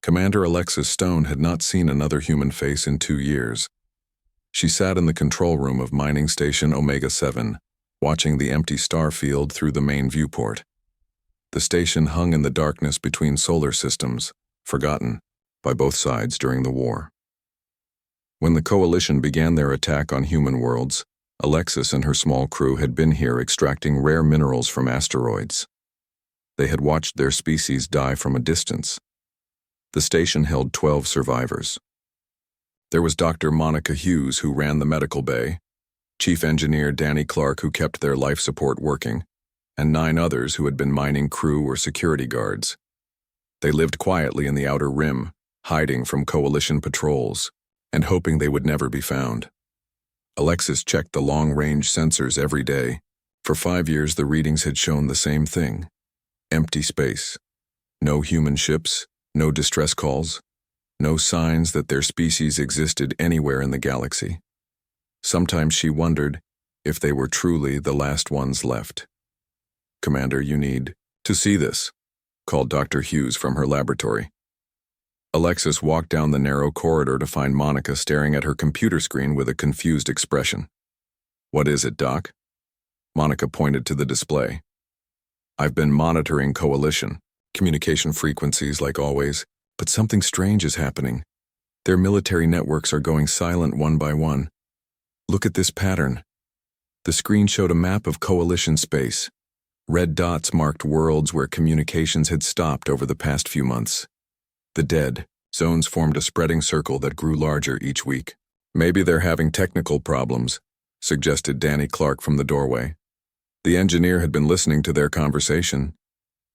Commander Alexis Stone had not seen another human face in 2 years. She sat in the control room of Mining Station Omega-7, watching the empty star field through the main viewport. The station hung in the darkness between solar systems, forgotten by both sides during the war. When the Coalition began their attack on human worlds, Alexis and her small crew had been here extracting rare minerals from asteroids. They had watched their species die from a distance. The station held 12 survivors. There was Dr. Monica Hughes, who ran the medical bay, Chief Engineer Danny Clark, who kept their life support working, and 9 others who had been mining crew or security guards. They lived quietly in the outer rim, hiding from Coalition patrols, and hoping they would never be found. Alexis checked the long-range sensors every day. For 5 years, the readings had shown the same thing: empty space. No human ships, no distress calls, no signs that their species existed anywhere in the galaxy. Sometimes she wondered if they were truly the last ones left. "Commander, you need to see this," called Dr. Hughes from her laboratory. Alexis walked down the narrow corridor to find Monica staring at her computer screen with a confused expression. "What is it, Doc?" Monica pointed to the display. "I've been monitoring Coalition, communication frequencies like always, but something strange is happening. Their military networks are going silent one by one. Look at this pattern." The screen showed a map of Coalition space. Red dots marked worlds where communications had stopped over the past few months. The dead zones formed a spreading circle that grew larger each week. "Maybe they're having technical problems," suggested Danny Clark from the doorway. The engineer had been listening to their conversation.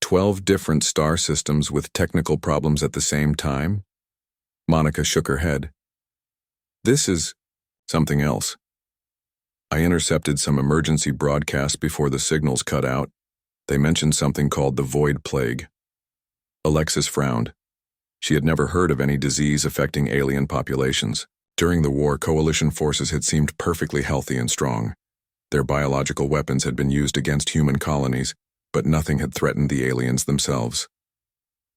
12 different star systems with technical problems at the same time? Monica shook her head. "This is something else. I intercepted some emergency broadcasts before the signals cut out. They mentioned something called the Void Plague." Alexis frowned. She had never heard of any disease affecting alien populations. During the war, Coalition forces had seemed perfectly healthy and strong. Their biological weapons had been used against human colonies, but nothing had threatened the aliens themselves.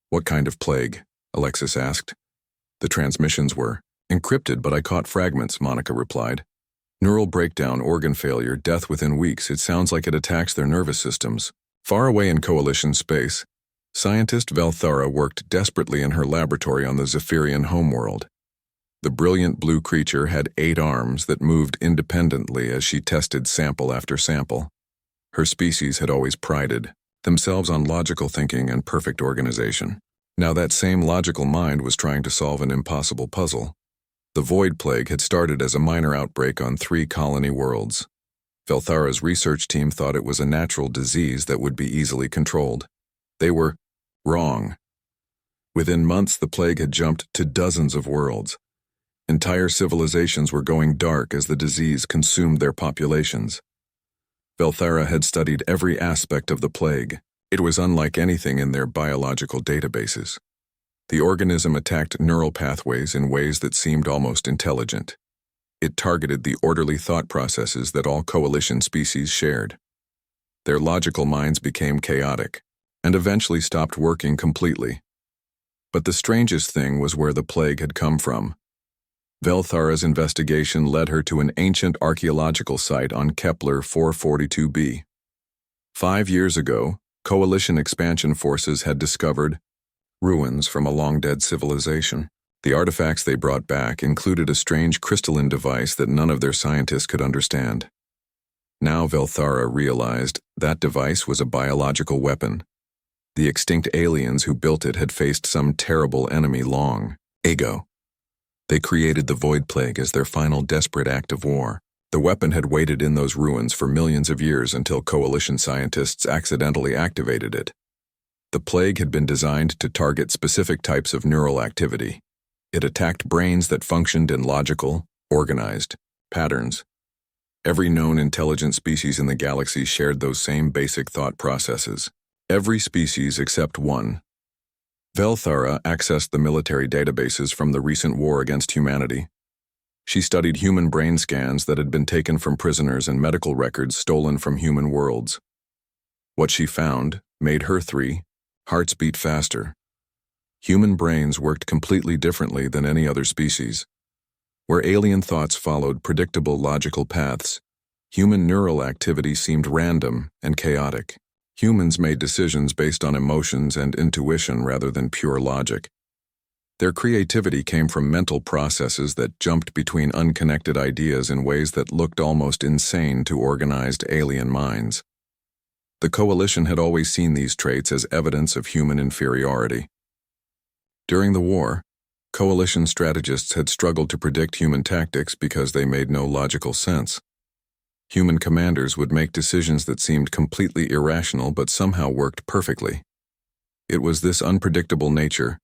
"What kind of plague?" Alexis asked. "The transmissions were encrypted, but I caught fragments," Monica replied. "Neural breakdown, organ failure, death within weeks. It sounds like it attacks their nervous systems." Far away in Coalition space, scientist Velthara worked desperately in her laboratory on the Zephyrian homeworld. The brilliant blue creature had 8 arms that moved independently as she tested sample after sample. Her species had always prided themselves on logical thinking and perfect organization. Now that same logical mind was trying to solve an impossible puzzle. The Void Plague had started as a minor outbreak on 3 colony worlds. Velthara's research team thought it was a natural disease that would be easily controlled. They were wrong. Within months, the plague had jumped to dozens of worlds. Entire civilizations were going dark as the disease consumed their populations. Velthara had studied every aspect of the plague. It was unlike anything in their biological databases. The organism attacked neural pathways in ways that seemed almost intelligent. It targeted the orderly thought processes that all Coalition species shared. Their logical minds became chaotic, and eventually stopped working completely. But the strangest thing was where the plague had come from. Velthara's investigation led her to an ancient archaeological site on Kepler 442b. 5 years ago, Coalition expansion forces had discovered ruins from a long-dead civilization. The artifacts they brought back included a strange crystalline device that none of their scientists could understand. Now Velthara realized that device was a biological weapon. The extinct aliens who built it had faced some terrible enemy long ago. They created the Void Plague as their final desperate act of war. The weapon had waited in those ruins for millions of years until Coalition scientists accidentally activated it. The plague had been designed to target specific types of neural activity. It attacked brains that functioned in logical, organized patterns. Every known intelligent species in the galaxy shared those same basic thought processes. Every species except one. Velthara accessed the military databases from the recent war against humanity. She studied human brain scans that had been taken from prisoners and medical records stolen from human worlds. What she found made her 3 hearts beat faster. Human brains worked completely differently than any other species. Where alien thoughts followed predictable logical paths, human neural activity seemed random and chaotic. Humans made decisions based on emotions and intuition rather than pure logic. Their creativity came from mental processes that jumped between unconnected ideas in ways that looked almost insane to organized alien minds. The Coalition had always seen these traits as evidence of human inferiority. During the war, Coalition strategists had struggled to predict human tactics because they made no logical sense. Human commanders would make decisions that seemed completely irrational but somehow worked perfectly. It was this unpredictable nature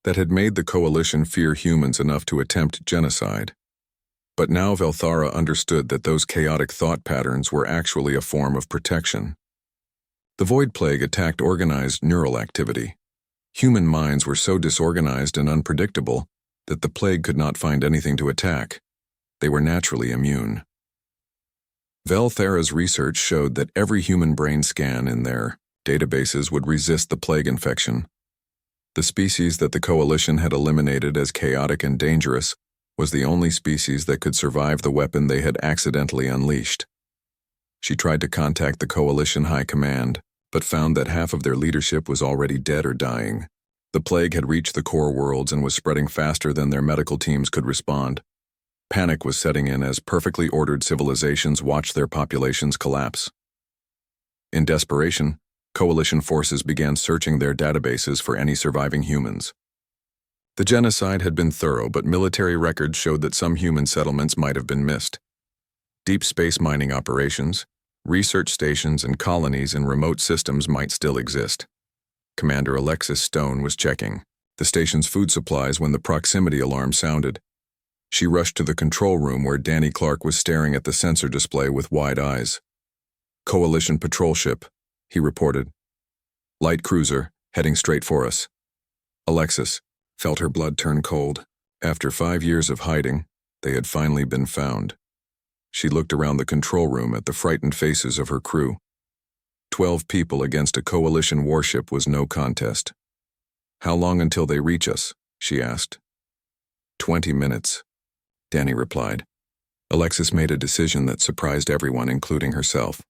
that had made the Coalition fear humans enough to attempt genocide. But now Velthara understood that those chaotic thought patterns were actually a form of protection. The Void Plague attacked organized neural activity. Human minds were so disorganized and unpredictable that the plague could not find anything to attack. They were naturally immune. Velthara's research showed that every human brain scan in their databases would resist the plague infection. The species that the Coalition had eliminated as chaotic and dangerous was the only species that could survive the weapon they had accidentally unleashed. She tried to contact the Coalition High Command, but found that half of their leadership was already dead or dying. The plague had reached the core worlds and was spreading faster than their medical teams could respond. Panic was setting in as perfectly ordered civilizations watched their populations collapse. In desperation, Coalition forces began searching their databases for any surviving humans. The genocide had been thorough, but military records showed that some human settlements might have been missed. Deep space mining operations, research stations, and colonies in remote systems might still exist. Commander Alexis Stone was checking the station's food supplies when the proximity alarm sounded. She rushed to the control room where Danny Clark was staring at the sensor display with wide eyes. "Coalition patrol ship," he reported. "Light cruiser, heading straight for us." Alexis felt her blood turn cold. After 5 years of hiding, they had finally been found. She looked around the control room at the frightened faces of her crew. 12 people against a Coalition warship was no contest. "How long until they reach us?" she asked. 20 minutes, Danny replied. Alexis made a decision that surprised everyone, including herself.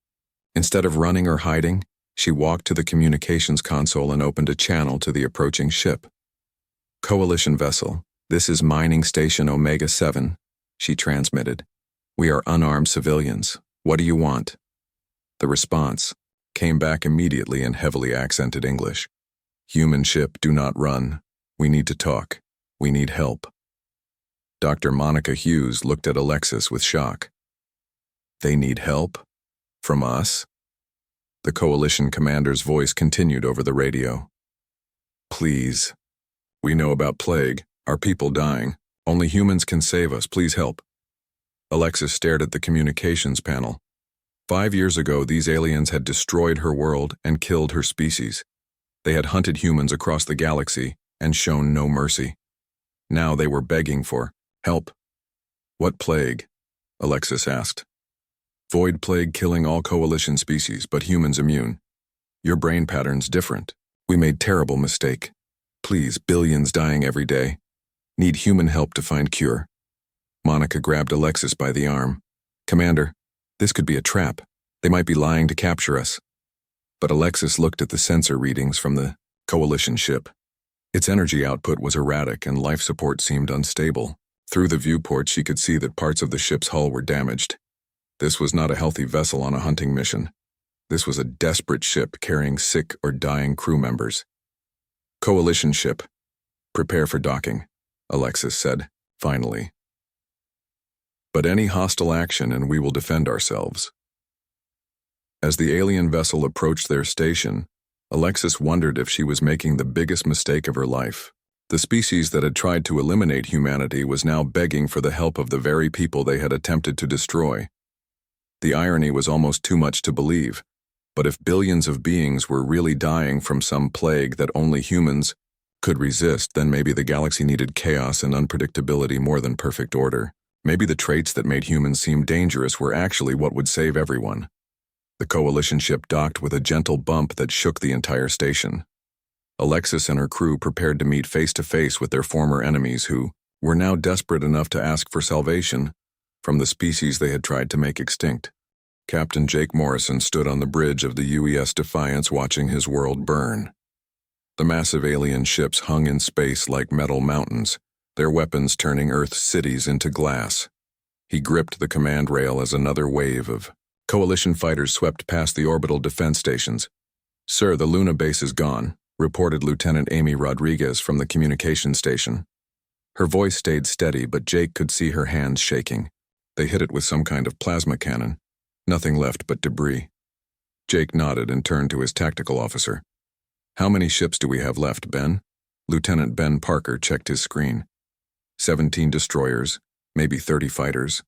Instead of running or hiding, she walked to the communications console and opened a channel to the approaching ship. "Coalition vessel, this is Mining Station Omega 7, she transmitted. "We are unarmed civilians. What do you want?" The response came back immediately in heavily accented English. "Human ship, do not run. We need to talk. We need help." Dr. Monica Hughes looked at Alexis with shock. "They need help? From us?" The Coalition commander's voice continued over the radio. "Please. We know about plague, our people dying. Only humans can save us. Please help." Alexis stared at the communications panel. 5 years ago, these aliens had destroyed her world and killed her species. They had hunted humans across the galaxy and shown no mercy. Now they were begging for help. "What plague?" Alexis asked. "Void plague killing all Coalition species, but humans immune. Your brain pattern's different. We made terrible mistake. Please, billions dying every day. Need human help to find cure." Monica grabbed Alexis by the arm. "Commander, this could be a trap. They might be lying to capture us." But Alexis looked at the sensor readings from the Coalition ship. Its energy output was erratic and life support seemed unstable. Through the viewport, she could see that parts of the ship's hull were damaged. This was not a healthy vessel on a hunting mission. This was a desperate ship carrying sick or dying crew members. "Coalition ship, prepare for docking," Alexis said, finally. "But any hostile action and we will defend ourselves." As the alien vessel approached their station, Alexis wondered if she was making the biggest mistake of her life. The species that had tried to eliminate humanity was now begging for the help of the very people they had attempted to destroy. The irony was almost too much to believe, but if billions of beings were really dying from some plague that only humans could resist, then maybe the galaxy needed chaos and unpredictability more than perfect order. Maybe the traits that made humans seem dangerous were actually what would save everyone. The Coalition ship docked with a gentle bump that shook the entire station. Alexis and her crew prepared to meet face-to-face with their former enemies who were now desperate enough to ask for salvation from the species they had tried to make extinct. Captain Jake Morrison stood on the bridge of the UES Defiance watching his world burn. The massive alien ships hung in space like metal mountains, their weapons turning Earth's cities into glass. He gripped the command rail as another wave of Coalition fighters swept past the orbital defense stations. "Sir, the Luna base is gone," reported Lieutenant Amy Rodriguez from the communication station. Her voice stayed steady, but Jake could see her hands shaking. They hit it with some kind of plasma cannon. Nothing left but debris. Jake nodded and turned to his tactical officer. "How many ships do we have left, Ben?" Lieutenant Ben Parker checked his screen. 17 destroyers, maybe 30 fighters.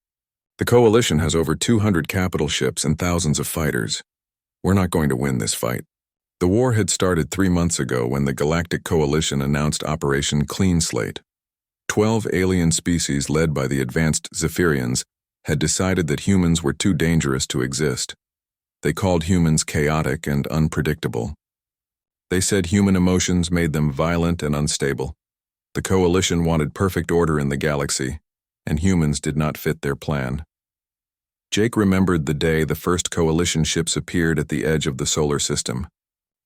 The Coalition has over 200 capital ships and thousands of fighters. We're not going to win this fight. The war had started 3 months ago when the Galactic Coalition announced Operation Clean Slate. 12 alien species led by the advanced Zephyrians had decided that humans were too dangerous to exist. They called humans chaotic and unpredictable. They said human emotions made them violent and unstable. The Coalition wanted perfect order in the galaxy, and humans did not fit their plan. Jake remembered the day the first Coalition ships appeared at the edge of the solar system.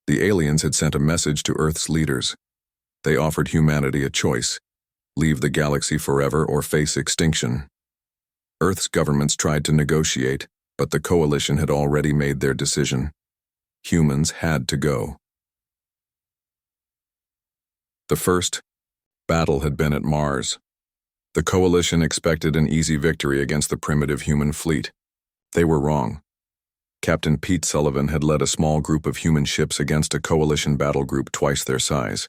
The aliens had sent a message to Earth's leaders. They offered humanity a choice: leave the galaxy forever or face extinction. Earth's governments tried to negotiate, but the Coalition had already made their decision. Humans had to go. The first battle had been at Mars. The Coalition expected an easy victory against the primitive human fleet. They were wrong. Captain Pete Sullivan had led a small group of human ships against a Coalition battle group twice their size.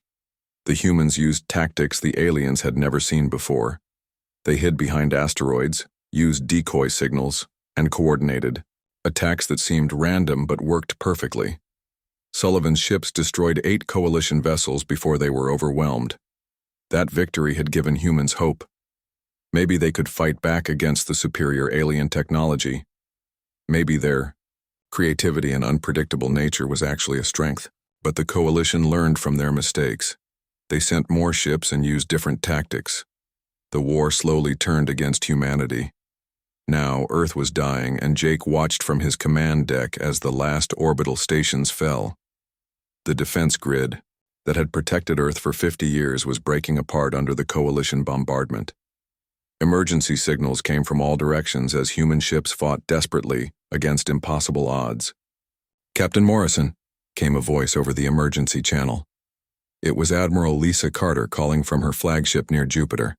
The humans used tactics the aliens had never seen before. They hid behind asteroids, used decoy signals, and coordinated attacks that seemed random but worked perfectly. Sullivan's ships destroyed 8 Coalition vessels before they were overwhelmed. That victory had given humans hope. Maybe they could fight back against the superior alien technology. Maybe their creativity and unpredictable nature was actually a strength. But the Coalition learned from their mistakes. They sent more ships and used different tactics. The war slowly turned against humanity. Now Earth was dying, and Jake watched from his command deck as the last orbital stations fell. The defense grid that had protected Earth for 50 years was breaking apart under the Coalition bombardment. Emergency signals came from all directions as human ships fought desperately against impossible odds. "Captain Morrison," came a voice over the emergency channel. It was Admiral Lisa Carter calling from her flagship near Jupiter.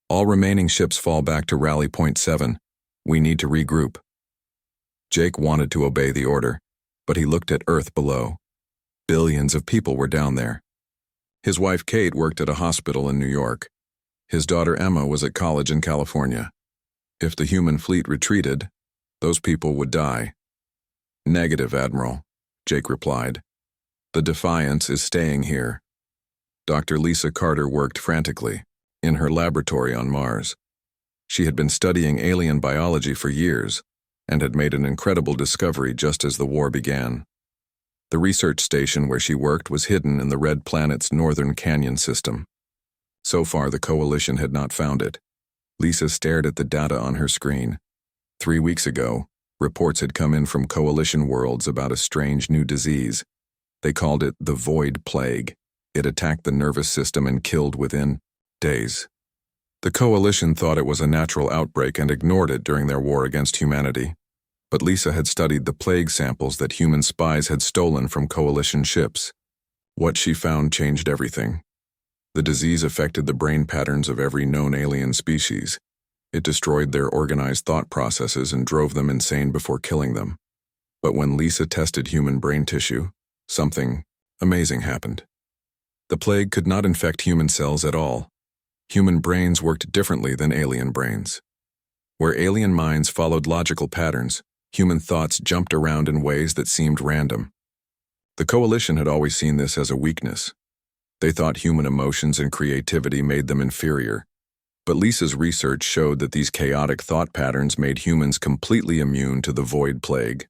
"All remaining ships fall back to Rally Point 7. We need to regroup." Jake wanted to obey the order, but he looked at Earth below. Billions of people were down there. His wife Kate worked at a hospital in New York. His daughter Emma was at college in California. If the human fleet retreated, those people would die. "Negative, Admiral," Jake replied. "The Defiance is staying here." Dr. Lisa Carter worked frantically in her laboratory on Mars. She had been studying alien biology for years and had made an incredible discovery just as the war began. The research station where she worked was hidden in the Red Planet's northern canyon system. So far, the Coalition had not found it. Lisa stared at the data on her screen. 3 weeks ago, reports had come in from Coalition worlds about a strange new disease. They called it the Void Plague. It attacked the nervous system and killed within days. The Coalition thought it was a natural outbreak and ignored it during their war against humanity. But Lisa had studied the plague samples that human spies had stolen from Coalition ships. What she found changed everything. The disease affected the brain patterns of every known alien species. It destroyed their organized thought processes and drove them insane before killing them. But when Lisa tested human brain tissue, something amazing happened. The plague could not infect human cells at all. Human brains worked differently than alien brains. Where alien minds followed logical patterns, human thoughts jumped around in ways that seemed random. The Coalition had always seen this as a weakness. They thought human emotions and creativity made them inferior. But Lisa's research showed that these chaotic thought patterns made humans completely immune to the Void Plague.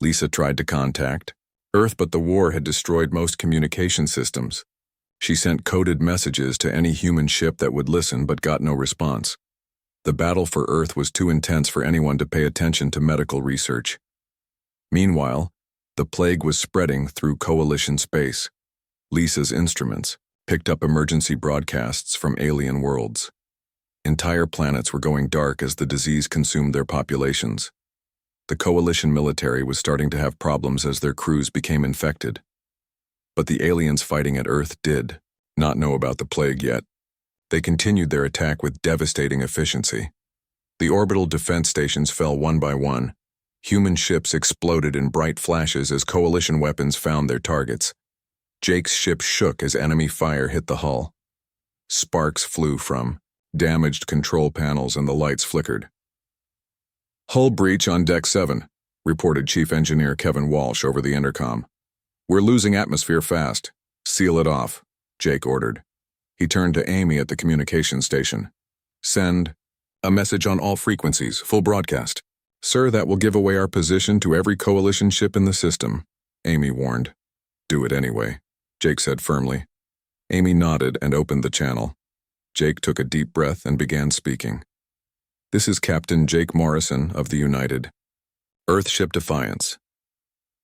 Lisa tried to contact Earth, but the war had destroyed most communication systems. She sent coded messages to any human ship that would listen but got no response. The battle for Earth was too intense for anyone to pay attention to medical research. Meanwhile, the plague was spreading through Coalition space. Lisa's instruments picked up emergency broadcasts from alien worlds. Entire planets were going dark as the disease consumed their populations. The Coalition military was starting to have problems as their crews became infected. But the aliens fighting at Earth did not know about the plague yet. They continued their attack with devastating efficiency. The orbital defense stations fell one by one. Human ships exploded in bright flashes as Coalition weapons found their targets. Jake's ship shook as enemy fire hit the hull. Sparks flew from damaged control panels and the lights flickered. "Hull breach on Deck 7, reported Chief Engineer Kevin Walsh over the intercom. "We're losing atmosphere fast. Seal it off," Jake ordered. He turned to Amy at the communication station. "Send a message on all frequencies, full broadcast." "Sir, that will give away our position to every Coalition ship in the system," Amy warned. "Do it anyway," Jake said firmly. Amy nodded and opened the channel. Jake took a deep breath and began speaking. "This is Captain Jake Morrison of the United. Earthship Defiance.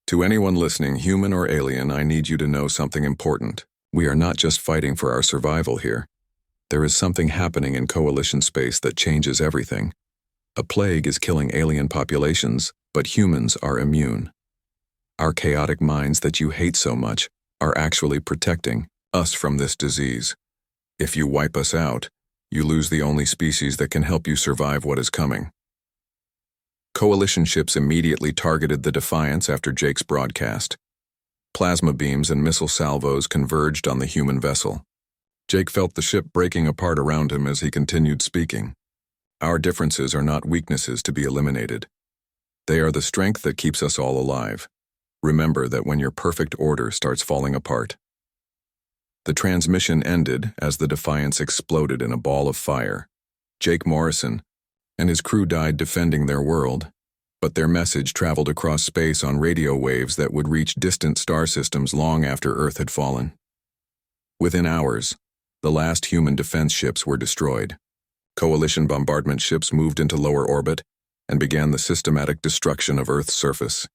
To anyone listening, human or alien, I need you to know something important. We are not just fighting for our survival here. There is something happening in Coalition space that changes everything. A plague is killing alien populations, but humans are immune. Our chaotic minds that you hate so much are actually protecting us from this disease. If you wipe us out, you lose the only species that can help you survive what is coming." Coalition ships immediately targeted the Defiance after Jake's broadcast. Plasma beams and missile salvos converged on the human vessel. Jake felt the ship breaking apart around him as he continued speaking. "Our differences are not weaknesses to be eliminated. They are the strength that keeps us all alive. Remember that when your perfect order starts falling apart." The transmission ended as the Defiance exploded in a ball of fire. Jake Morrison and his crew died defending their world, but their message traveled across space on radio waves that would reach distant star systems long after Earth had fallen. Within hours, the last human defense ships were destroyed. Coalition bombardment ships moved into lower orbit and began the systematic destruction of Earth's surface.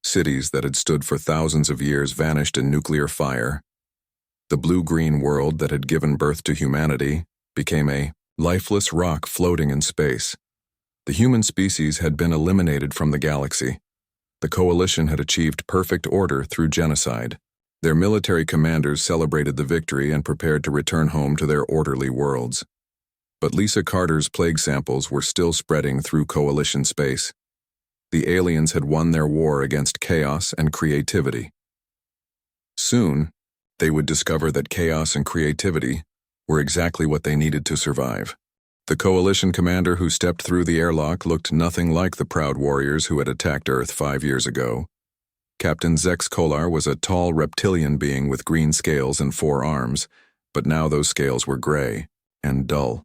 Cities that had stood for thousands of years vanished in nuclear fire. The blue-green world that had given birth to humanity became a lifeless rock floating in space. The human species had been eliminated from the galaxy. The Coalition had achieved perfect order through genocide. Their military commanders celebrated the victory and prepared to return home to their orderly worlds. But Lisa Carter's plague samples were still spreading through Coalition space. The aliens had won their war against chaos and creativity. Soon, they would discover that chaos and creativity were exactly what they needed to survive. The Coalition commander who stepped through the airlock looked nothing like the proud warriors who had attacked Earth 5 years ago. Captain Zex Kolar was a tall reptilian being with green scales and 4 arms, but now those scales were gray and dull.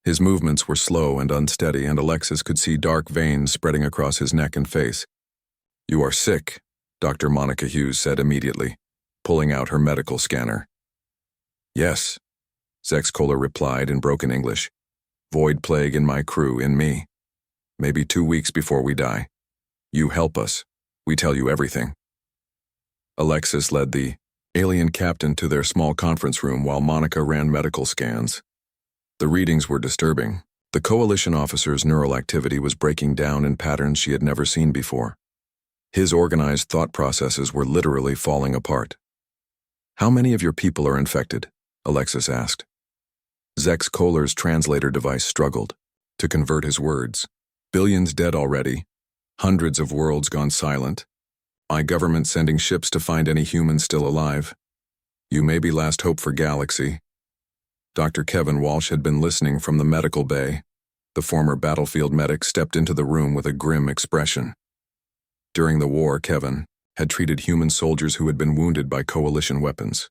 His movements were slow and unsteady, and Alexis could see dark veins spreading across his neck and face. "You are sick," Dr. Monica Hughes said immediately, pulling out her medical scanner. "Yes," Zex Kolar replied in broken English. "Void plague in my crew, in me. Maybe 2 weeks before we die. You help us. We tell you everything." Alexis led the alien captain to their small conference room while Monica ran medical scans. The readings were disturbing. The Coalition officer's neural activity was breaking down in patterns she had never seen before. His organized thought processes were literally falling apart. "How many of your people are infected?" Alexis asked. Zex Kolar's translator device struggled to convert his words. "Billions dead already. Hundreds of worlds gone silent. My government sending ships to find any humans still alive. You may be last hope for galaxy." Dr. Kevin Walsh had been listening from the medical bay. The former battlefield medic stepped into the room with a grim expression. During the war, Kevin had treated human soldiers who had been wounded by Coalition weapons.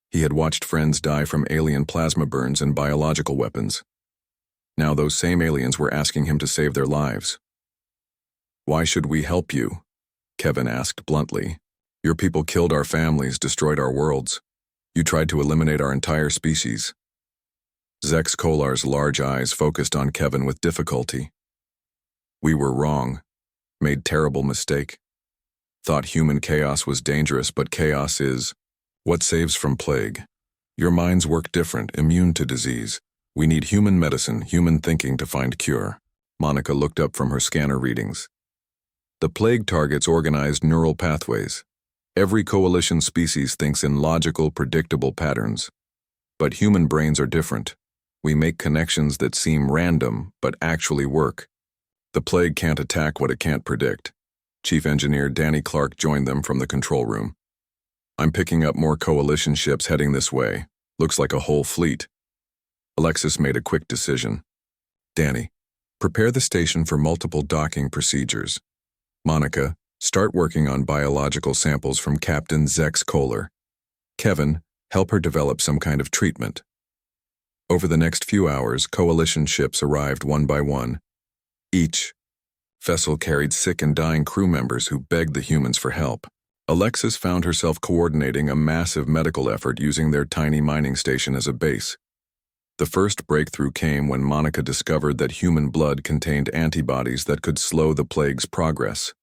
He had watched friends die from alien plasma burns and biological weapons. Now those same aliens were asking him to save their lives. "Why should we help you?" Kevin asked bluntly, Your people killed our families, destroyed our worlds. You tried to eliminate our entire species. Zex Kolar's large eyes focused on Kevin with difficulty. We were wrong. Made terrible mistake. Thought human chaos was dangerous, but chaos is what saves from plague. Your minds work different, immune to disease. We need human medicine, human thinking to find cure. Monica looked up from her scanner readings. The plague targets organized neural pathways. Every coalition species thinks in logical, predictable patterns. But human brains are different. We make connections that seem random, but actually work. The plague can't attack what it can't predict. Chief Engineer Danny Clark joined them from the control room. I'm picking up more coalition ships heading this way. Looks like a whole fleet. Alexis made a quick decision. Danny, prepare the station for multiple docking procedures. Monica, start working on biological samples from Captain Zex Kolar. Kevin, help her develop some kind of treatment. Over the next few hours, coalition ships arrived one by one. Each vessel carried sick and dying crew members who begged the humans for help. Alexis found herself coordinating a massive medical effort using their tiny mining station as a base. The first breakthrough came when Monica discovered that human blood contained antibodies that could slow the plague's progress.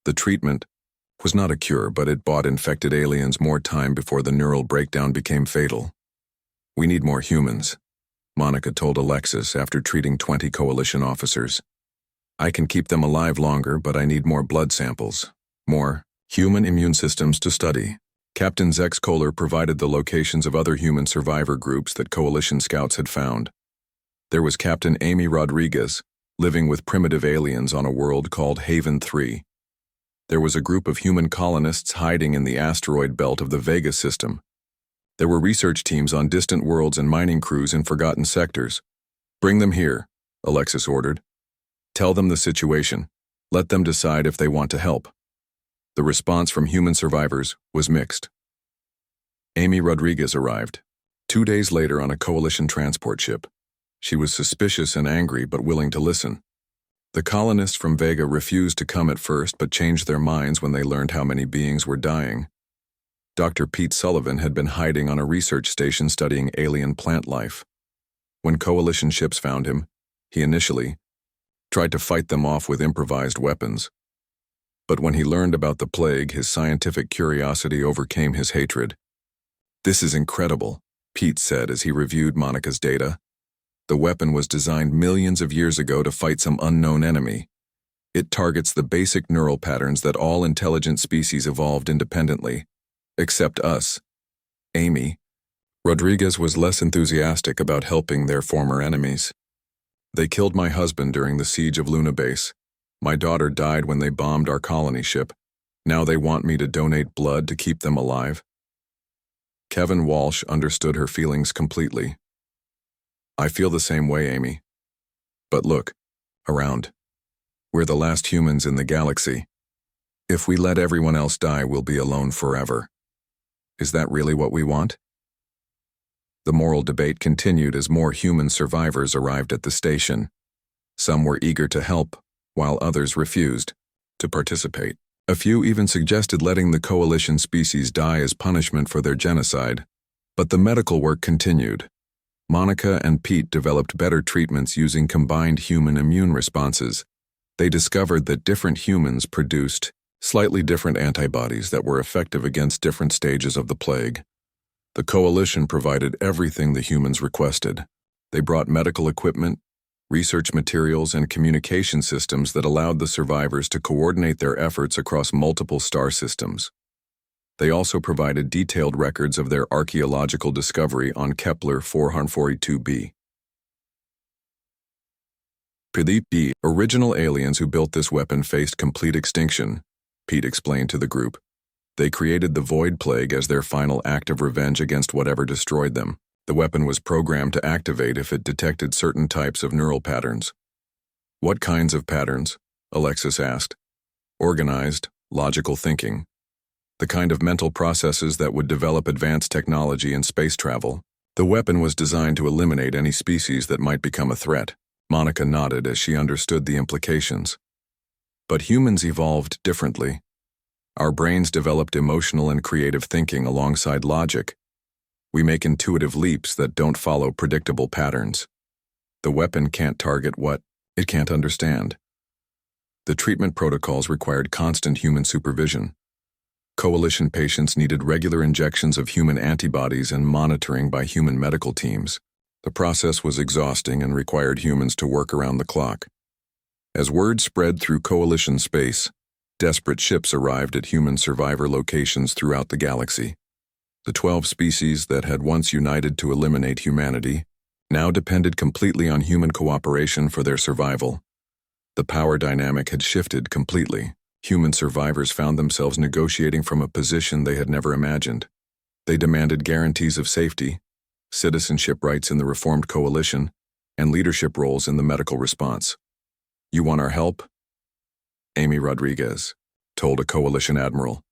The treatment was not a cure, but it bought infected aliens more time before the neural breakdown became fatal. We need more humans, Monica told Alexis after treating 20 coalition officers. I can keep them alive longer, but I need more blood samples. More human immune systems to study. Captain Zex Kolar provided the locations of other human survivor groups that coalition scouts had found. There was Captain Amy Rodriguez, living with primitive aliens on a world called Haven 3. There was a group of human colonists hiding in the asteroid belt of the Vega system. There were research teams on distant worlds and mining crews in forgotten sectors. Bring them here, Alexis ordered. Tell them the situation. Let them decide if they want to help. The response from human survivors was mixed. Amy Rodriguez arrived 2 days later on a coalition transport ship. She was suspicious and angry, but willing to listen. The colonists from Vega refused to come at first, but changed their minds when they learned how many beings were dying. Dr. Pete Sullivan had been hiding on a research station studying alien plant life. When coalition ships found him, he initially tried to fight them off with improvised weapons. But when he learned about the plague, his scientific curiosity overcame his hatred. This is incredible, Pete said as he reviewed Monica's data. The weapon was designed millions of years ago to fight some unknown enemy. It targets the basic neural patterns that all intelligent species evolved independently, except us. Amy Rodriguez was less enthusiastic about helping their former enemies. They killed my husband during the siege of Luna Base. My daughter died when they bombed our colony ship. Now they want me to donate blood to keep them alive. Kevin Walsh understood her feelings completely. I feel the same way, Amy. But look, around. We're the last humans in the galaxy. If we let everyone else die, we'll be alone forever. Is that really what we want? The moral debate continued as more human survivors arrived at the station. Some were eager to help, while others refused to participate. A few even suggested letting the coalition species die as punishment for their genocide. But the medical work continued. Monica and Pete developed better treatments using combined human immune responses. They discovered that different humans produced slightly different antibodies that were effective against different stages of the plague. The coalition provided everything the humans requested. They brought medical equipment, research materials, and communication systems that allowed the survivors to coordinate their efforts across multiple star systems. They also provided detailed records of their archaeological discovery on Kepler 442b. The original aliens who built this weapon faced complete extinction, Pete explained to the group. They created the Void Plague as their final act of revenge against whatever destroyed them. The weapon was programmed to activate if it detected certain types of neural patterns. What kinds of patterns? Alexis asked. Organized, logical thinking. The kind of mental processes that would develop advanced technology in space travel. The weapon was designed to eliminate any species that might become a threat. Monica nodded as she understood the implications. But humans evolved differently. Our brains developed emotional and creative thinking alongside logic. We make intuitive leaps that don't follow predictable patterns. The weapon can't target what it can't understand. The treatment protocols required constant human supervision. Coalition patients needed regular injections of human antibodies and monitoring by human medical teams. The process was exhausting and required humans to work around the clock. As word spread through Coalition space, desperate ships arrived at human survivor locations throughout the galaxy. The 12 species that had once united to eliminate humanity now depended completely on human cooperation for their survival. The power dynamic had shifted completely. Human survivors found themselves negotiating from a position they had never imagined. They demanded guarantees of safety, citizenship rights in the reformed coalition, and leadership roles in the medical response. "You want our help?" Amy Rodriguez told a coalition admiral.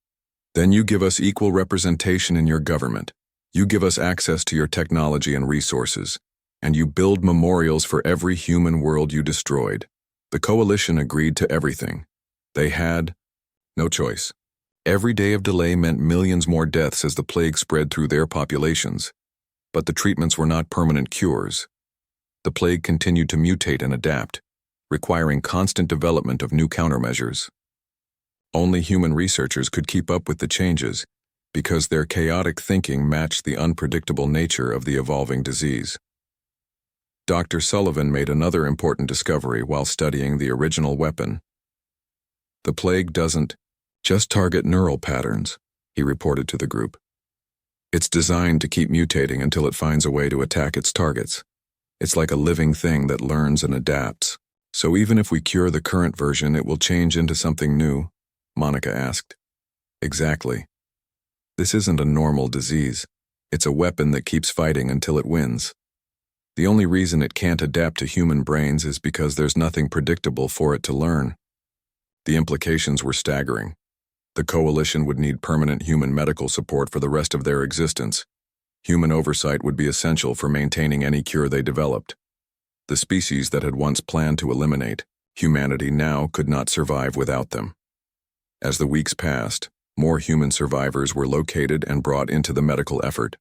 "Then you give us equal representation in your government. You give us access to your technology and resources, and you build memorials for every human world you destroyed." The coalition agreed to everything. They had no choice. Every day of delay meant millions more deaths as the plague spread through their populations. But the treatments were not permanent cures. The plague continued to mutate and adapt, requiring constant development of new countermeasures. Only human researchers could keep up with the changes because their chaotic thinking matched the unpredictable nature of the evolving disease. Dr. Sullivan made another important discovery while studying the original weapon. "The plague doesn't just target neural patterns," he reported to the group. "It's designed to keep mutating until it finds a way to attack its targets. It's like a living thing that learns and adapts. So even if we cure the current version, it will change into something new?" Monica asked. "Exactly. This isn't a normal disease. It's a weapon that keeps fighting until it wins. The only reason it can't adapt to human brains is because there's nothing predictable for it to learn." The implications were staggering. The coalition would need permanent human medical support for the rest of their existence. Human oversight would be essential for maintaining any cure they developed. The species that had once planned to eliminate humanity now could not survive without them. As the weeks passed, more human survivors were located and brought into the medical effort.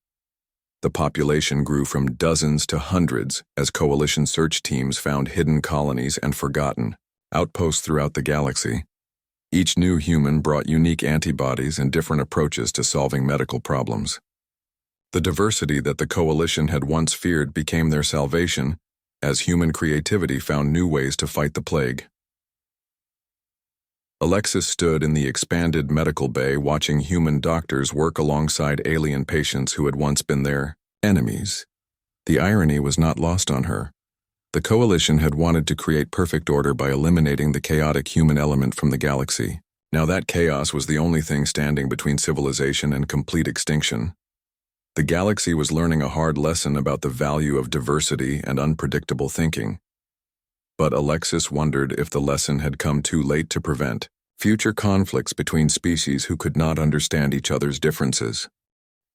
The population grew from dozens to hundreds as coalition search teams found hidden colonies and forgotten outposts throughout the galaxy. Each new human brought unique antibodies and different approaches to solving medical problems. The diversity that the coalition had once feared became their salvation as human creativity found new ways to fight the plague. Alexis stood in the expanded medical bay watching human doctors work alongside alien patients who had once been their enemies. The irony was not lost on her. The coalition had wanted to create perfect order by eliminating the chaotic human element from the galaxy. Now that chaos was the only thing standing between civilization and complete extinction. The galaxy was learning a hard lesson about the value of diversity and unpredictable thinking. But Alexis wondered if the lesson had come too late to prevent future conflicts between species who could not understand each other's differences.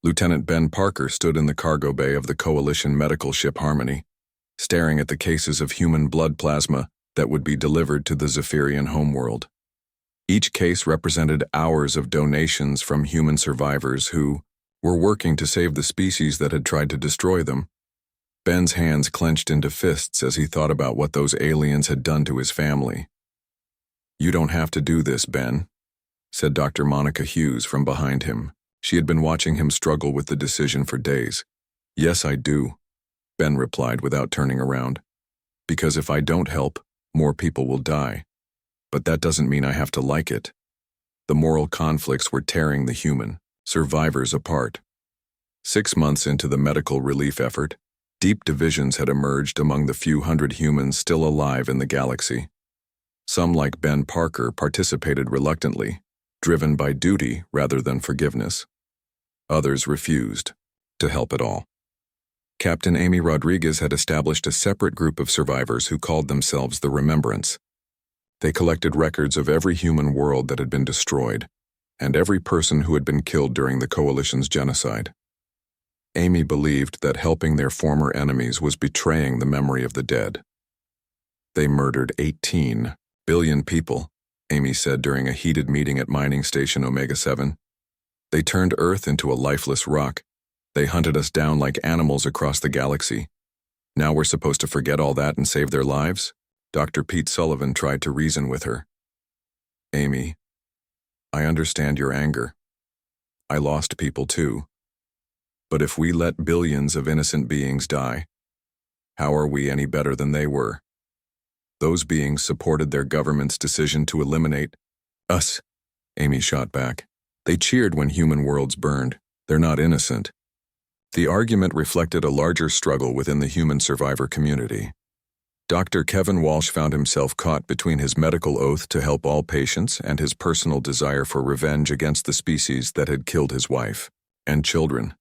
Lieutenant Ben Parker stood in the cargo bay of the coalition medical ship Harmony, staring at the cases of human blood plasma that would be delivered to the Zephyrian homeworld. Each case represented hours of donations from human survivors who were working to save the species that had tried to destroy them. Ben's hands clenched into fists as he thought about what those aliens had done to his family. "You don't have to do this, Ben," said Dr. Monica Hughes from behind him. She had been watching him struggle with the decision for days. "Yes, I do," Ben replied without turning around. "Because if I don't help, more people will die. But that doesn't mean I have to like it." The moral conflicts were tearing the human survivors apart. 6 months into the medical relief effort, deep divisions had emerged among the few hundred humans still alive in the galaxy. Some, like Ben Parker, participated reluctantly, driven by duty rather than forgiveness. Others refused to help at all. Captain Amy Rodriguez had established a separate group of survivors who called themselves the Remembrance. They collected records of every human world that had been destroyed, and every person who had been killed during the Coalition's genocide. Amy believed that helping their former enemies was betraying the memory of the dead. They murdered 18 billion people, Amy said during a heated meeting at mining station Omega 7. They turned Earth into a lifeless rock. They hunted us down like animals across the galaxy. Now we're supposed to forget all that and save their lives? Dr. Pete Sullivan tried to reason with her. Amy, I understand your anger. I lost people too. But if we let billions of innocent beings die, how are we any better than they were? Those beings supported their government's decision to eliminate us, Amy shot back. They cheered when human worlds burned. They're not innocent. The argument reflected a larger struggle within the human survivor community. Dr. Kevin Walsh found himself caught between his medical oath to help all patients and his personal desire for revenge against the species that had killed his wife and children.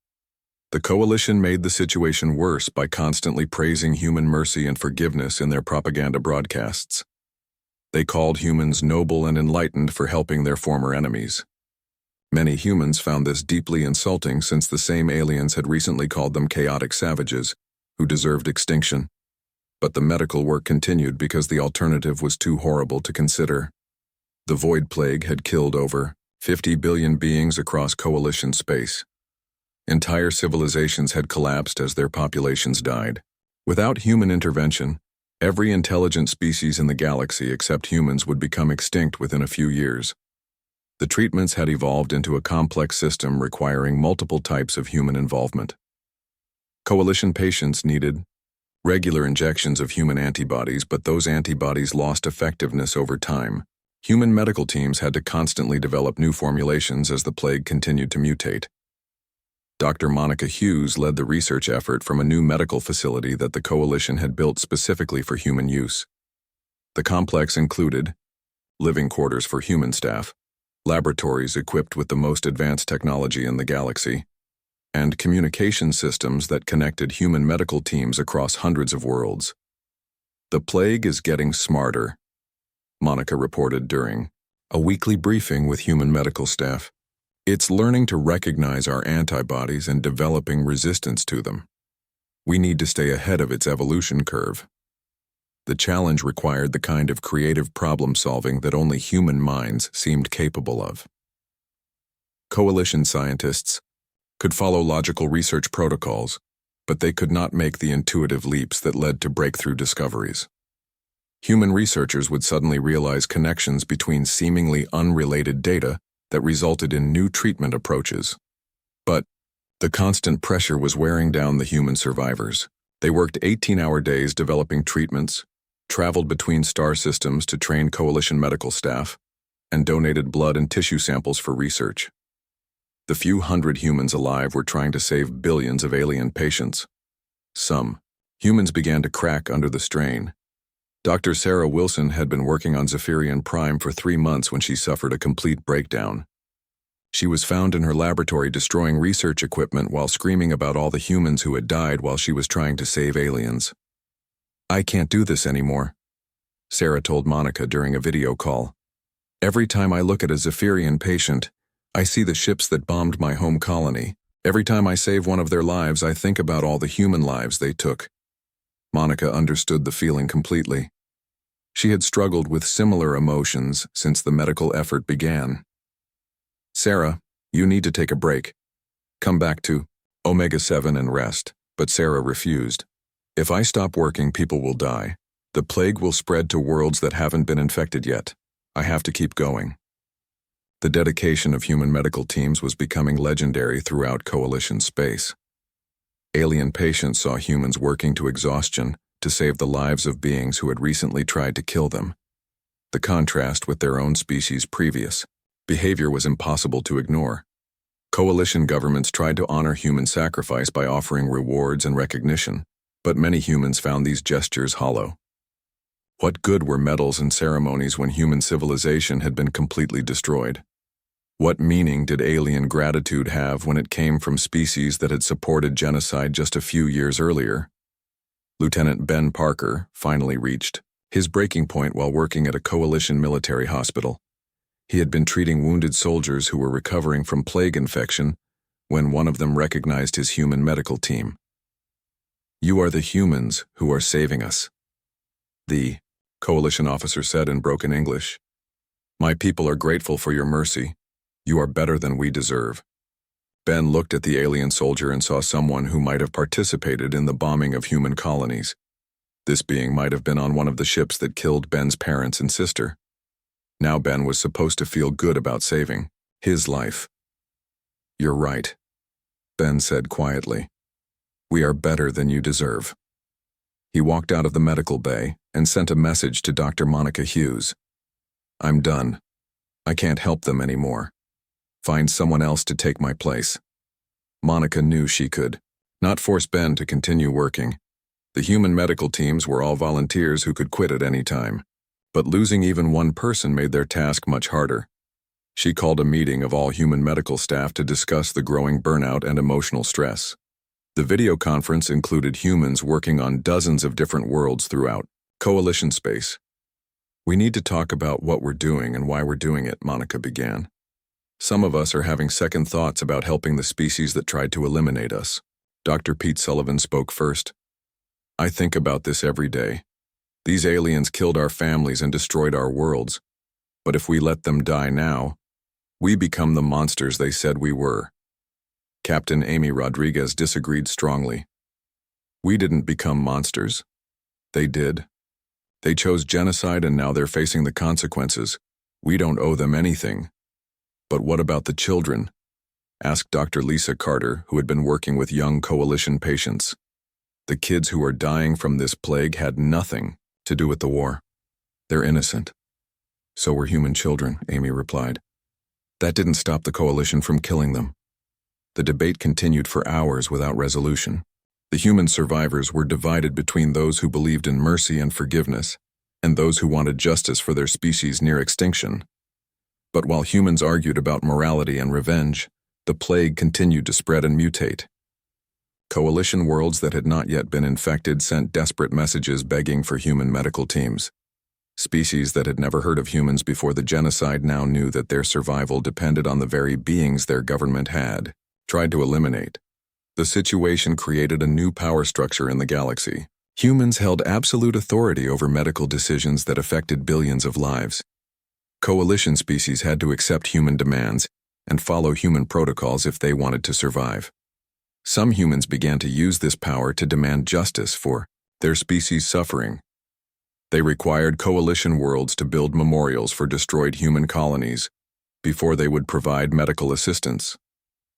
The coalition made the situation worse by constantly praising human mercy and forgiveness in their propaganda broadcasts. They called humans noble and enlightened for helping their former enemies. Many humans found this deeply insulting since the same aliens had recently called them chaotic savages who deserved extinction. But the medical work continued because the alternative was too horrible to consider. The Void Plague had killed over 50 billion beings across coalition space. Entire civilizations had collapsed as their populations died. Without human intervention, every intelligent species in the galaxy except humans would become extinct within a few years. The treatments had evolved into a complex system requiring multiple types of human involvement. Coalition patients needed regular injections of human antibodies, but those antibodies lost effectiveness over time. Human medical teams had to constantly develop new formulations as the plague continued to mutate. Dr. Monica Hughes led the research effort from a new medical facility that the coalition had built specifically for human use. The complex included living quarters for human staff, laboratories equipped with the most advanced technology in the galaxy, and communication systems that connected human medical teams across hundreds of worlds. The plague is getting smarter, Monica reported during a weekly briefing with human medical staff. It's learning to recognize our antibodies and developing resistance to them. We need to stay ahead of its evolution curve. The challenge required the kind of creative problem-solving that only human minds seemed capable of. Coalition scientists could follow logical research protocols, but they could not make the intuitive leaps that led to breakthrough discoveries. Human researchers would suddenly realize connections between seemingly unrelated data that resulted in new treatment approaches. But the constant pressure was wearing down the human survivors. They worked 18-hour days developing treatments, traveled between star systems to train coalition medical staff, and donated blood and tissue samples for research. The few hundred humans alive were trying to save billions of alien patients. Some humans began to crack under the strain. Dr. Sarah Wilson had been working on Zephyrian Prime for 3 months when she suffered a complete breakdown. She was found in her laboratory destroying research equipment while screaming about all the humans who had died while she was trying to save aliens. "I can't do this anymore," Sarah told Monica during a video call. "Every time I look at a Zephyrian patient, I see the ships that bombed my home colony. Every time I save one of their lives, I think about all the human lives they took." Monica understood the feeling completely. She had struggled with similar emotions since the medical effort began. "Sarah, you need to take a break. Come back to Omega 7 and rest." But Sarah refused. "If I stop working, people will die. The plague will spread to worlds that haven't been infected yet. I have to keep going." The dedication of human medical teams was becoming legendary throughout coalition space. Alien patients saw humans working to exhaustion to save the lives of beings who had recently tried to kill them. The contrast with their own species' previous behavior was impossible to ignore. Coalition governments tried to honor human sacrifice by offering rewards and recognition, but many humans found these gestures hollow. What good were medals and ceremonies when human civilization had been completely destroyed? What meaning did alien gratitude have when it came from species that had supported genocide just a few years earlier? Lieutenant Ben Parker finally reached his breaking point while working at a coalition military hospital. He had been treating wounded soldiers who were recovering from plague infection when one of them recognized his human medical team. "You are the humans who are saving us," the coalition officer said in broken English. My people are grateful for your mercy. You are better than we deserve. Ben looked at the alien soldier and saw someone who might have participated in the bombing of human colonies. This being might have been on one of the ships that killed Ben's parents and sister. Now Ben was supposed to feel good about saving his life. You're right, Ben said quietly. We are better than you deserve. He walked out of the medical bay and sent a message to Dr. Monica Hughes. I'm done. I can't help them anymore. Find someone else to take my place. Monica knew she could not force Ben to continue working. The human medical teams were all volunteers who could quit at any time, but losing even one person made their task much harder. She called a meeting of all human medical staff to discuss the growing burnout and emotional stress. The video conference included humans working on dozens of different worlds throughout Coalition space. We need to talk about what we're doing and why we're doing it, Monica began. Some of us are having second thoughts about helping the species that tried to eliminate us. Dr. Pete Sullivan spoke first. I think about this every day. These aliens killed our families and destroyed our worlds. But if we let them die now, we become the monsters they said we were. Captain Amy Rodriguez disagreed strongly. We didn't become monsters. They did. They chose genocide and now they're facing the consequences. We don't owe them anything. But what about the children? Asked Dr. Lisa Carter, who had been working with young coalition patients. The kids who are dying from this plague had nothing to do with the war. They're innocent. So were human children, Amy replied. That didn't stop the coalition from killing them. The debate continued for hours without resolution. The human survivors were divided between those who believed in mercy and forgiveness, and those who wanted justice for their species near extinction. But while humans argued about morality and revenge, the plague continued to spread and mutate. Coalition worlds that had not yet been infected sent desperate messages begging for human medical teams. Species that had never heard of humans before the genocide now knew that their survival depended on the very beings their government had tried to eliminate. The situation created a new power structure in the galaxy. Humans held absolute authority over medical decisions that affected billions of lives. Coalition species had to accept human demands and follow human protocols if they wanted to survive. Some humans began to use this power to demand justice for their species' suffering. They required coalition worlds to build memorials for destroyed human colonies before they would provide medical assistance.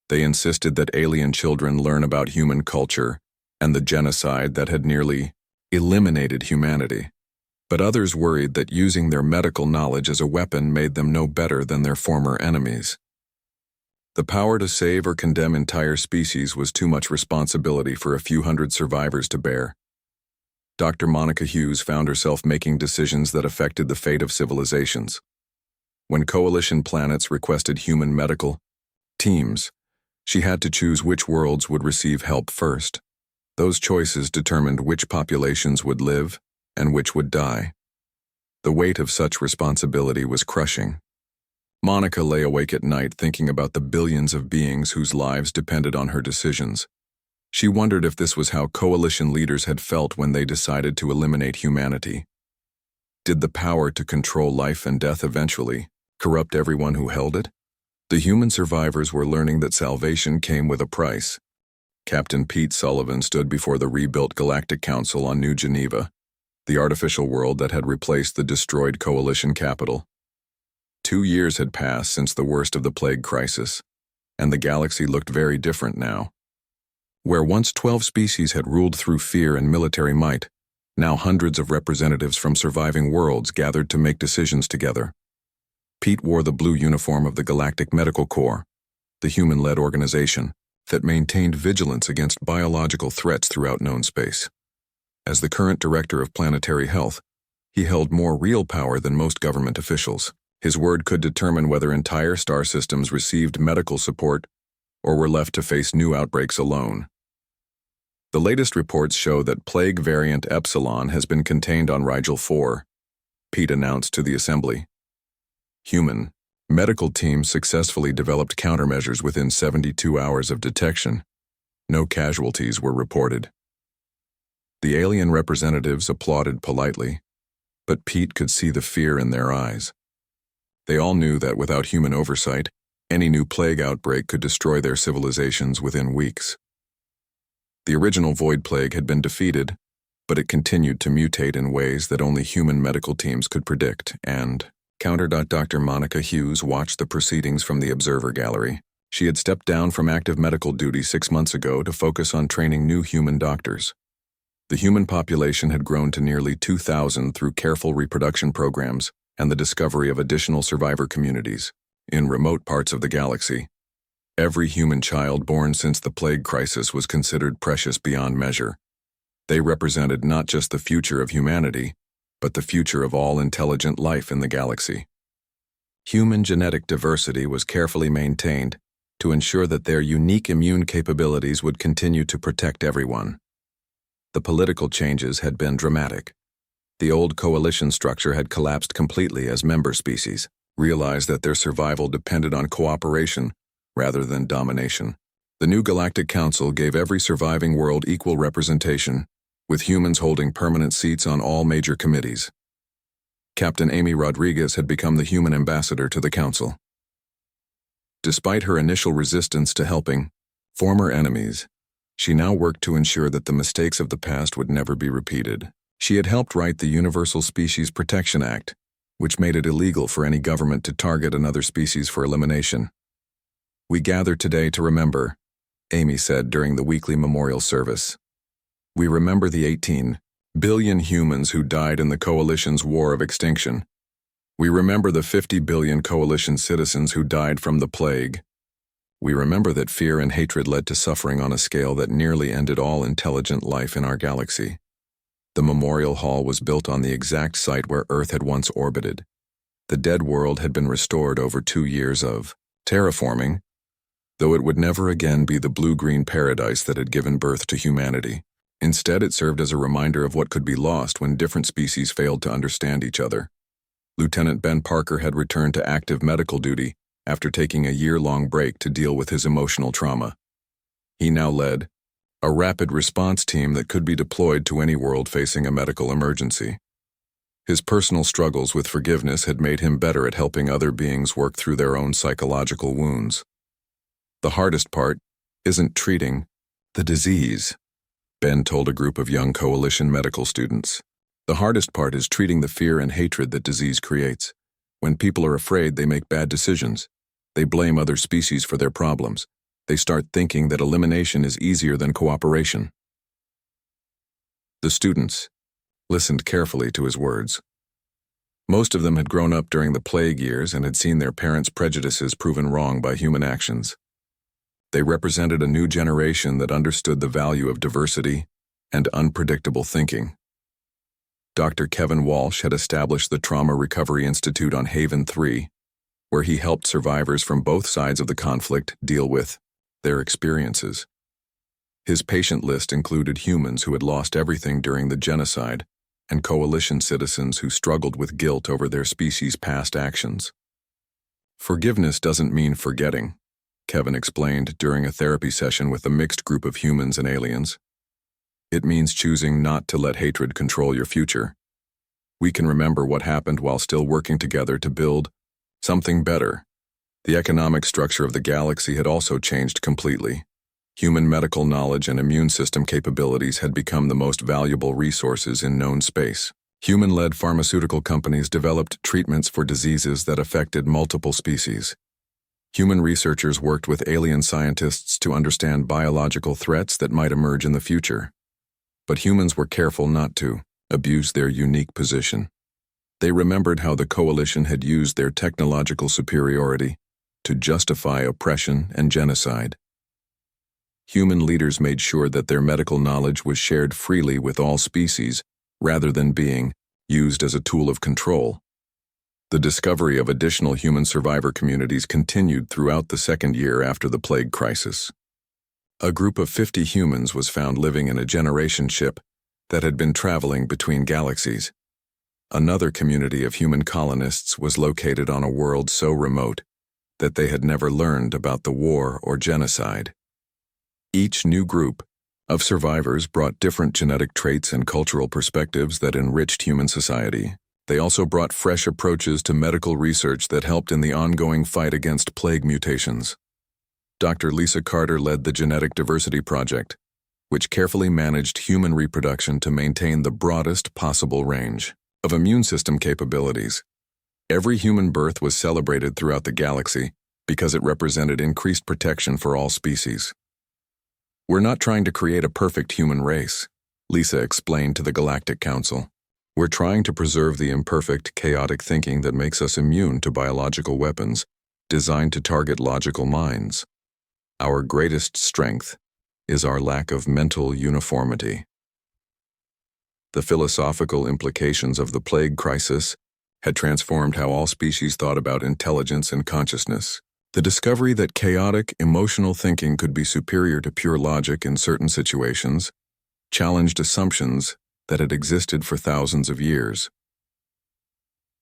They insisted that alien children learn about human culture and the genocide that had nearly eliminated humanity. But others worried that using their medical knowledge as a weapon made them no better than their former enemies. The power to save or condemn entire species was too much responsibility for a few hundred survivors to bear. Dr. Monica Hughes found herself making decisions that affected the fate of civilizations. When coalition planets requested human medical teams, she had to choose which worlds would receive help first. Those choices determined which populations would live and which would die. The weight of such responsibility was crushing. Monica lay awake at night thinking about the billions of beings whose lives depended on her decisions. She wondered if this was how coalition leaders had felt when they decided to eliminate humanity. Did the power to control life and death eventually corrupt everyone who held it? The human survivors were learning that salvation came with a price. Captain Pete Sullivan stood before the rebuilt Galactic Council on New Geneva, the artificial world that had replaced the destroyed coalition capital. 2 years had passed since the worst of the plague crisis, and the galaxy looked very different now. Where once 12 species had ruled through fear and military might, now hundreds of representatives from surviving worlds gathered to make decisions together. Pete wore the blue uniform of the Galactic Medical Corps, the human-led organization that maintained vigilance against biological threats throughout known space. As the current director of planetary health, he held more real power than most government officials. His word could determine whether entire star systems received medical support or were left to face new outbreaks alone. The latest reports show that plague variant Epsilon has been contained on Rigel 4, Pete announced to the assembly. Human medical teams successfully developed countermeasures within 72 hours of detection. No casualties were reported. The alien representatives applauded politely, but Pete could see the fear in their eyes. They all knew that without human oversight, any new plague outbreak could destroy their civilizations within weeks. The original Void Plague had been defeated, but it continued to mutate in ways that only human medical teams could predict, and Dr. Monica Hughes watched the proceedings from the observer gallery. She had stepped down from active medical duty 6 months ago to focus on training new human doctors. The human population had grown to nearly 2,000 through careful reproduction programs and the discovery of additional survivor communities in remote parts of the galaxy. Every human child born since the plague crisis was considered precious beyond measure. They represented not just the future of humanity, but the future of all intelligent life in the galaxy. Human genetic diversity was carefully maintained to ensure that their unique immune capabilities would continue to protect everyone. The political changes had been dramatic. The old coalition structure had collapsed completely as member species realized that their survival depended on cooperation rather than domination. The new Galactic Council gave every surviving world equal representation, with humans holding permanent seats on all major committees. Captain Amy Rodriguez had become the human ambassador to the Council. Despite her initial resistance to helping former enemies, she now worked to ensure that the mistakes of the past would never be repeated. She had helped write the Universal Species Protection Act, which made it illegal for any government to target another species for elimination. "We gather today to remember," Amy said during the weekly memorial service. "We remember the 18 billion humans who died in the Coalition's war of extinction. We remember the 50 billion Coalition citizens who died from the plague. We remember that fear and hatred led to suffering on a scale that nearly ended all intelligent life in our galaxy." The memorial hall was built on the exact site where Earth had once orbited. The dead world had been restored over 2 years of terraforming, though it would never again be the blue-green paradise that had given birth to humanity. Instead, it served as a reminder of what could be lost when different species failed to understand each other. Lieutenant Ben Parker had returned to active medical duty after taking a year-long break to deal with his emotional trauma. He now led a rapid response team that could be deployed to any world facing a medical emergency. His personal struggles with forgiveness had made him better at helping other beings work through their own psychological wounds. "The hardest part isn't treating the disease," Ben told a group of young Coalition medical students. "The hardest part is treating the fear and hatred that disease creates. When people are afraid, they make bad decisions. They blame other species for their problems. They start thinking that elimination is easier than cooperation." The students listened carefully to his words. Most of them had grown up during the plague years and had seen their parents' prejudices proven wrong by human actions. They represented a new generation that understood the value of diversity and unpredictable thinking. Dr. Kevin Walsh had established the Trauma Recovery Institute on Haven 3, where he helped survivors from both sides of the conflict deal with their experiences. His patient list included humans who had lost everything during the genocide and Coalition citizens who struggled with guilt over their species' past actions. "Forgiveness doesn't mean forgetting," Kevin explained during a therapy session with a mixed group of humans and aliens. "It means choosing not to let hatred control your future. We can remember what happened while still working together to build something better." The economic structure of the galaxy had also changed completely. Human medical knowledge and immune system capabilities had become the most valuable resources in known space. Human-led pharmaceutical companies developed treatments for diseases that affected multiple species. Human researchers worked with alien scientists to understand biological threats that might emerge in the future. But humans were careful not to abuse their unique position. They remembered how the Coalition had used their technological superiority to justify oppression and genocide. Human leaders made sure that their medical knowledge was shared freely with all species rather than being used as a tool of control. The discovery of additional human survivor communities continued throughout the second year after the plague crisis. A group of 50 humans was found living in a generation ship that had been traveling between galaxies. Another community of human colonists was located on a world so remote that they had never learned about the war or genocide. Each new group of survivors brought different genetic traits and cultural perspectives that enriched human society. They also brought fresh approaches to medical research that helped in the ongoing fight against plague mutations. Dr. Lisa Carter led the Genetic Diversity Project, which carefully managed human reproduction to maintain the broadest possible range of immune system capabilities. Every human birth was celebrated throughout the galaxy because it represented increased protection for all species. "We're not trying to create a perfect human race," Lisa explained to the Galactic Council. "We're trying to preserve the imperfect, chaotic thinking that makes us immune to biological weapons designed to target logical minds. Our greatest strength is our lack of mental uniformity." The philosophical implications of the plague crisis had transformed how all species thought about intelligence and consciousness. The discovery that chaotic, emotional thinking could be superior to pure logic in certain situations challenged assumptions that had existed for thousands of years.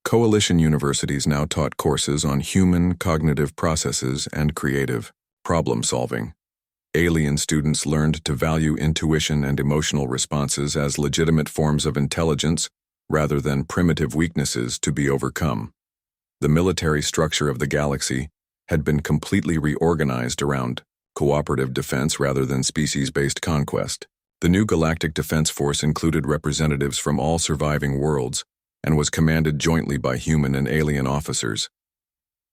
Coalition universities now taught courses on human cognitive processes and creative problem-solving. Alien students learned to value intuition and emotional responses as legitimate forms of intelligence rather than primitive weaknesses to be overcome. The military structure of the galaxy had been completely reorganized around cooperative defense rather than species-based conquest. The new Galactic Defense Force included representatives from all surviving worlds and was commanded jointly by human and alien officers.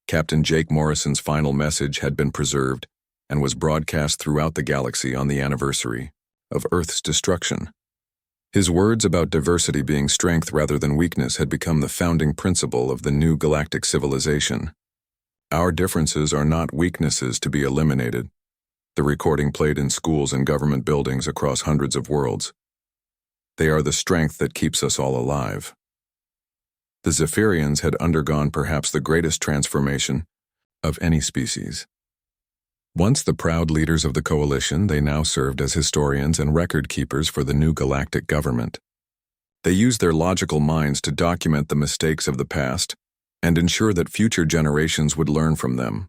Captain Jake Morrison's final message had been preserved and was broadcast throughout the galaxy on the anniversary of Earth's destruction. His words about diversity being strength rather than weakness had become the founding principle of the new galactic civilization. "Our differences are not weaknesses to be eliminated." The recording played in schools and government buildings across hundreds of worlds. "They are the strength that keeps us all alive." The Zephyrians had undergone perhaps the greatest transformation of any species. Once the proud leaders of the coalition, they now served as historians and record keepers for the new galactic government. They used their logical minds to document the mistakes of the past and ensure that future generations would learn from them.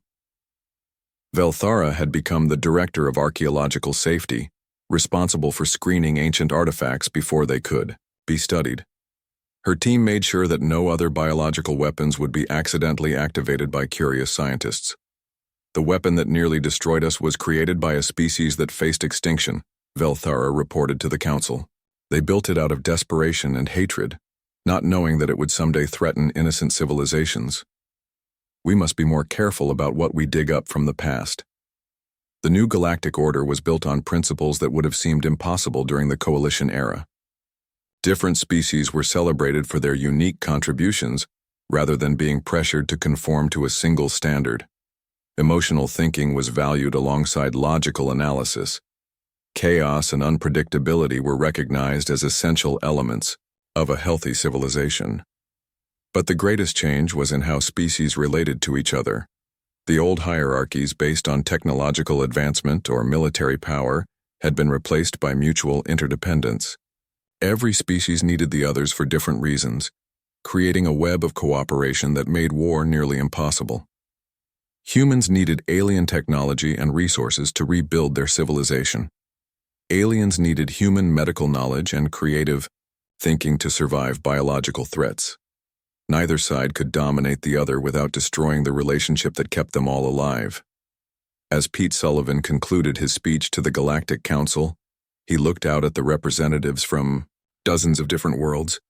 Velthara had become the director of archaeological safety, responsible for screening ancient artifacts before they could be studied. Her team made sure that no other biological weapons would be accidentally activated by curious scientists. "The weapon that nearly destroyed us was created by a species that faced extinction," Velthara reported to the council. "They built it out of desperation and hatred, not knowing that it would someday threaten innocent civilizations. We must be more careful about what we dig up from the past." The new galactic order was built on principles that would have seemed impossible during the Coalition era. Different species were celebrated for their unique contributions rather than being pressured to conform to a single standard. Emotional thinking was valued alongside logical analysis. Chaos and unpredictability were recognized as essential elements of a healthy civilization. But the greatest change was in how species related to each other. The old hierarchies based on technological advancement or military power had been replaced by mutual interdependence. Every species needed the others for different reasons, creating a web of cooperation that made war nearly impossible. Humans needed alien technology and resources to rebuild their civilization. Aliens needed human medical knowledge and creative thinking to survive biological threats. Neither side could dominate the other without destroying the relationship that kept them all alive. As Pete Sullivan concluded his speech to the Galactic Council, he looked out at the representatives from dozens of different worlds.